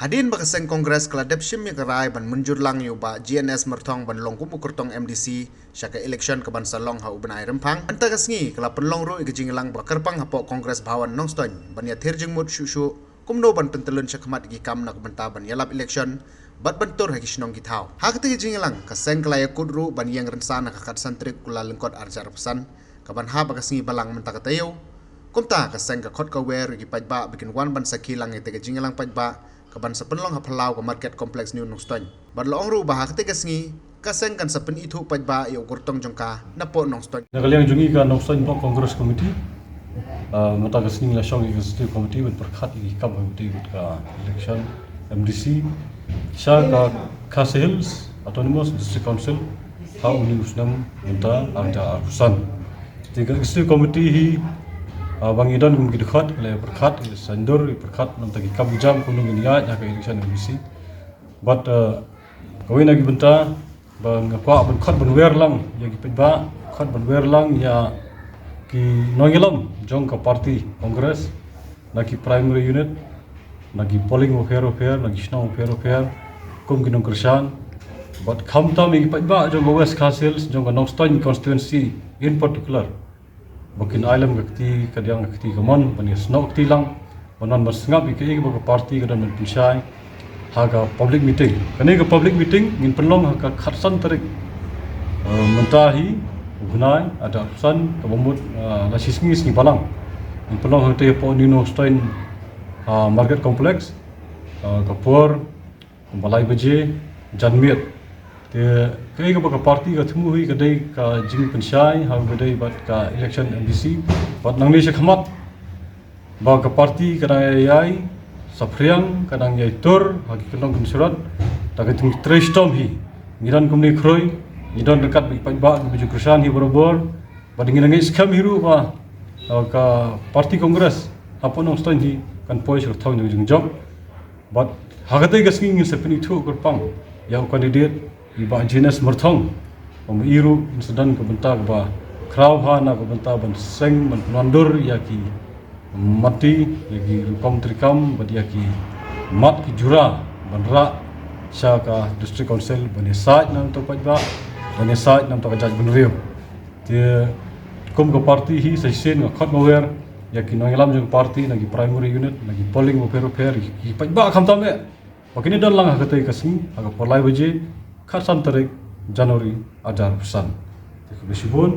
Hadin bakaseng Kongres keladep shim ya kerai ban munjur lang yu ba GNS mertong ban long kumu kurtong MDC syaka election ke ban salong ha ubenai rempang anta kasngi kala penlong ru igejing lang bakar pang hapo Kongres bawan nongstoin ban ya thirjing mut shushu kumno ban pentelun syakmat gi kam nak benta ban yalap election bat bentur haki shnong githau hakte igejing lang kaseng kala ya kudru ban yang rensana kakat santrik kula lengkot arjar pesan kaban ha bakasngi balang mentakatayo kumta kaseng ka khot ka wer gi pajba bikin wan ban sakilang ite igejing lang pajba kaban sepenlong hapalau ke market kompleks new nongstoin ban loong ru bahak te kasngi kaseng kan sepen itu pajba yo gurtong jongka napo nongstoin Nakaliang jungi ka nongstoin po Congress Committee mata kasning la shong executive committee ban perkhat i kam committee ka election MDC sha ka Khasi Hills Autonomous District Council ha uni usnam unta arja arsan tiga executive committee hi bang idan gum gidkhat le perkhat sandur perkhat nam tagi kam jam kunung niya ja ka election MDC but kawin lagi benta bang kwa ban khat ban wer lang ya gi ba khat ban wer lang ya ki noyelam jong ka party congress na ki primary unit na ki polling affair na ki snow affair kum ki nong krishan but kham ta mi ba jong west castles jong ka nongstoin constituency in particular bukin island gakti kadyang gakti kamon pani snow gakti lang banon masngap ki ba party ka dan pinshai haga public meeting kani ka public meeting ngin penlong ka khatsan tarik mentahi gunai ada pesan ke bomut la sisngi sing palang ngin penlong hate po nino stein market complex kapur balai baje janmiet te kai ka ba party ka thumu hui ka dei ka jing penshai ha ka dei bat ka election MDC bat nangli se khamat ba ka party ka yai Sapriang kadang yai tur hagi kenong kunsurat tagai tung trestom hi ngiran kumni kroi ngidan dekat pajba baju kersan hi borobor badingin ngai skam hiru ba ka parti kongres apa nong ston hi kan poi sur thau jung job but hagate gasngi ngin sepini thu kurpang yang candidate iba jenis merthong iru insidan ke bentak ba kraw hana ke bentak ban seng ban nandur ya ki mati lagi rukam trikam badi ki mat ki jura banra syaka district council bani site nam to pajba bani site nam to judge benrio te kum ko party hi saisen khot mower ya ki nongelam jong party lagi primary unit lagi polling oper ki pajba kham tame bakini dan lang hagate kasing aga polai baje khasan tarik Januari ajar pesan te ko besibon